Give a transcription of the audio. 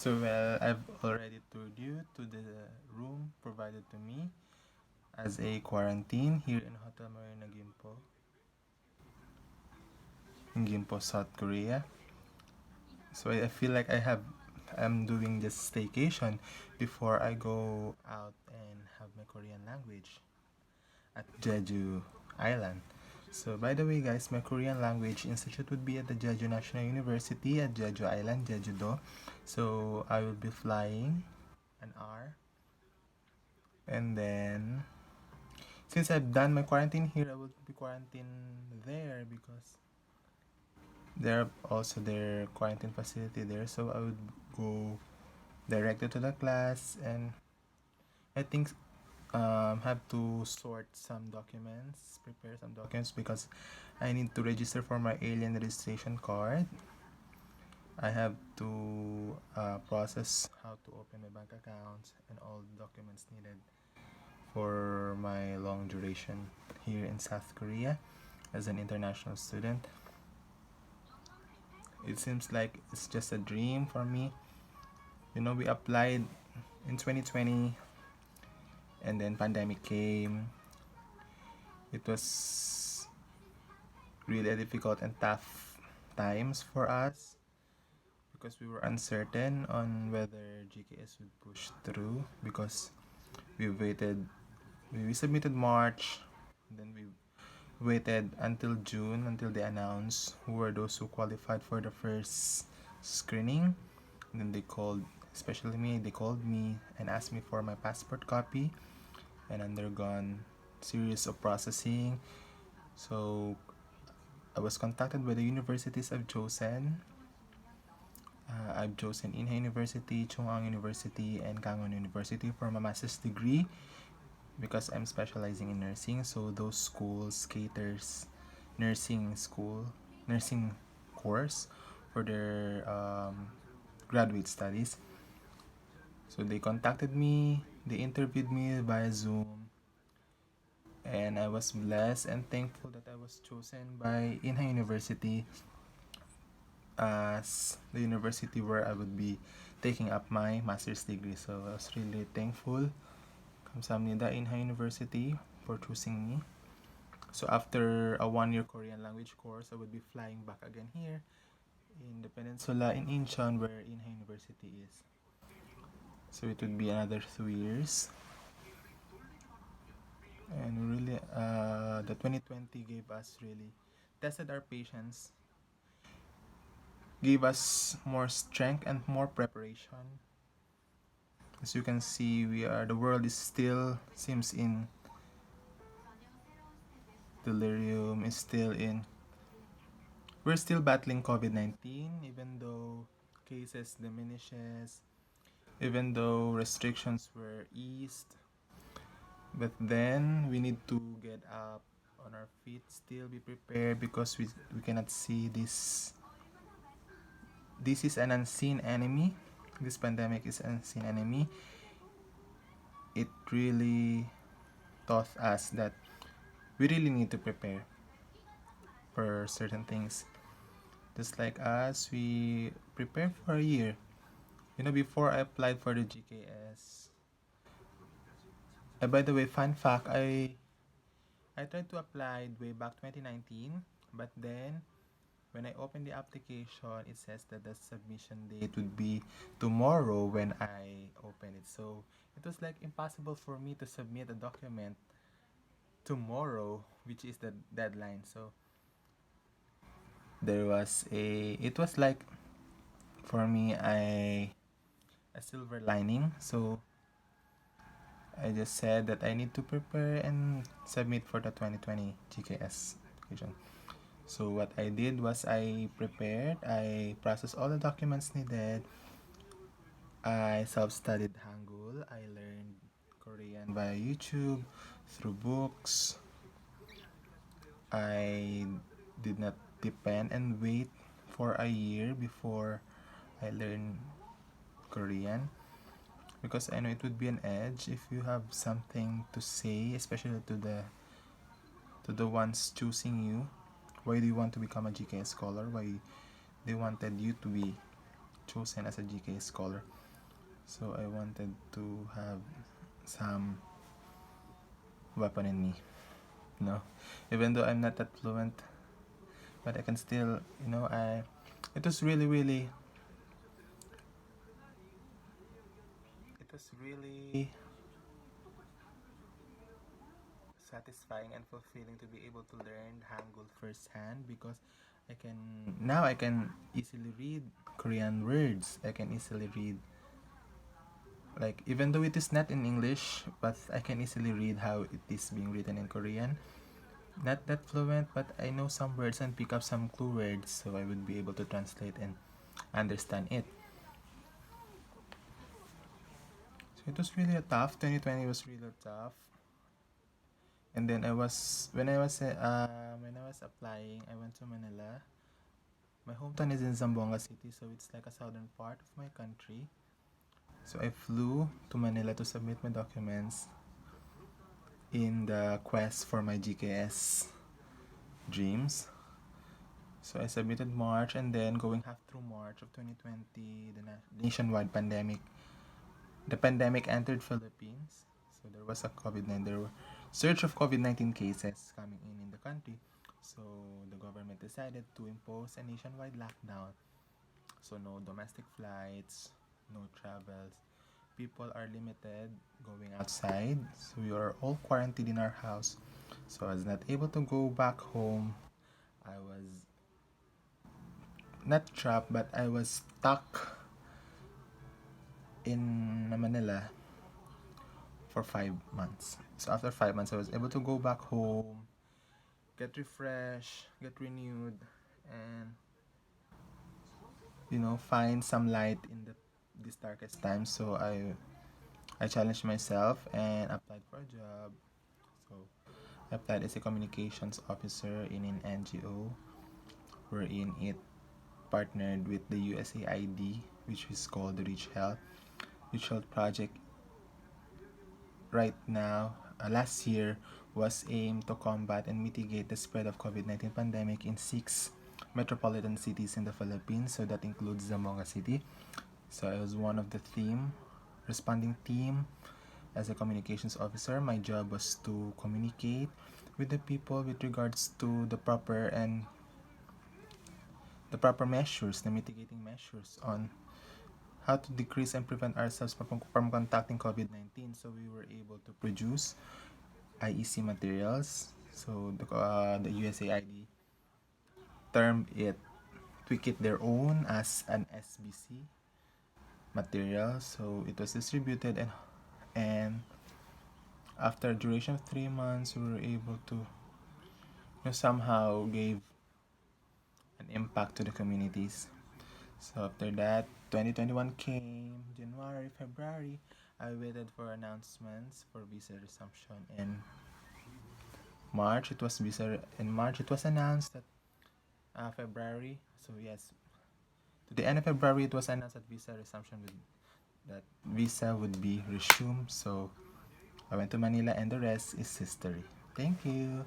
So well, I've already toured you to the room provided to me as a quarantine here in Hotel Marina Gimpo in Gimpo, South Korea. So I feel like I'm doing this staycation before I go out and have my Korean language at Jeju Island. So by the way guys, my Korean language institute would be at the Jeju National University at Jeju Island, Jeju-do. So I will be flying an hour, and then since I've done my quarantine here, I will be quarantined there because there are also their quarantine facility there. So I would go directly to the class, and I think have to sort some documents, prepare some documents because I need to register for my alien registration card. I have to process how to open my bank accounts and all the documents needed for my long duration here in South Korea as an international student. It seems like it's just a dream for me. We applied in 2020, and then pandemic came. It was really difficult and tough times for us because we were uncertain on whether GKS would push through because we waited we submitted March, then we waited until June until they announced who were those who qualified for the first screening. And then especially me, they called me and asked me for my passport copy and undergone series of processing. So I was contacted by the universities I've chosen. I've chosen Inha University, Chung'ang University, and Kangon University for my master's degree because I'm specializing in nursing. So those schools caters nursing course for their graduate studies. So they contacted me, they interviewed me via Zoom, and I was blessed and thankful that I was chosen by Inha University as the university where I would be taking up my master's degree. So I was really thankful. 감사합니다 Inha University for choosing me. So after a 1-year Korean language course, I would be flying back again here in the peninsula in Incheon where Inha University is. So it would be another 2 years. And really, the 2020 gave us really tested our patience, gave us more strength and more preparation. As you can see, the world is still seems in delirium, is still in. We're still battling COVID-19, even though cases diminishes, even though restrictions were eased. But then we need to get up on our feet, still be prepared because we cannot see this. This is an unseen enemy. This pandemic is an unseen enemy. It really taught us that we really need to prepare for certain things. Just like us, we prepare for a year. Before I applied for the GKS. By the way, fun fact, I tried to apply way back 2019, but then when I opened the application, it says that the submission date would be tomorrow when I open it. So it was like impossible for me to submit a document tomorrow, which is the deadline. So it was like for me a silver lining. So I just said that I need to prepare and submit for the 2020 GKS application. So what I did was I prepared, I processed all the documents needed. I self-studied Hangul. I learned Korean via YouTube, through books. I did not depend and wait for a year before I learned Korean because I know it would be an edge if you have something to say, especially to the ones choosing you. Why do you want to become a GKS scholar? Why they wanted you to be chosen as a GK scholar. So I wanted to have some weapon in me, even though I'm not that fluent, but I can still, it was really satisfying and fulfilling to be able to learn Hangul firsthand, because I can easily read Korean words. I can easily read, like, even though it is not in English, but I can easily read how it is being written in Korean. Not that fluent, but I know some words and pick up some clue words, so I would be able to translate and understand it. So it was really a tough. 2020 was really tough. And then when I was applying, I went to Manila. My hometown is in Zamboanga City, so it's like a southern part of my country. So I flew to Manila to submit my documents in the quest for my GKS dreams. So I submitted March, and then going half through March of 2020, the nationwide pandemic. The pandemic entered Philippines. So there was a COVID-19. There were surge of COVID-19 cases coming in the country. So the government decided to impose a nationwide lockdown. So no domestic flights, no travels. People are limited going outside. So we are all quarantined in our house. So I was not able to go back home. I was not trapped, but I was stuck in Manila for 5 months. So after 5 months, I was able to go back home, get refreshed, get renewed, and find some light in this darkest time. So I challenged myself and applied for a job. So I applied as a communications officer in an NGO, wherein it partnered with the USAID, which is called the Reach Health. Reach Health Project right now, last year, was aimed to combat and mitigate the spread of COVID-19 pandemic in 6 metropolitan cities in the Philippines. So that includes Zamboanga City. So I was one of the responding team. As a communications officer, my job was to communicate with the people with regards to the proper measures, the mitigating measures on how to decrease and prevent ourselves from contacting COVID-19. So we were able to produce IEC materials. So the USAID termed it, tweak it their own as an SBC material. So it was distributed, and after a duration of 3 months, we were able to somehow gave an impact to the communities. So after that, 2021 came, January, February. I waited for announcements for visa resumption. In March, it was announced that February. So yes, to the end of February, it was announced that visa would be resumed. So I went to Manila, and the rest is history. Thank you.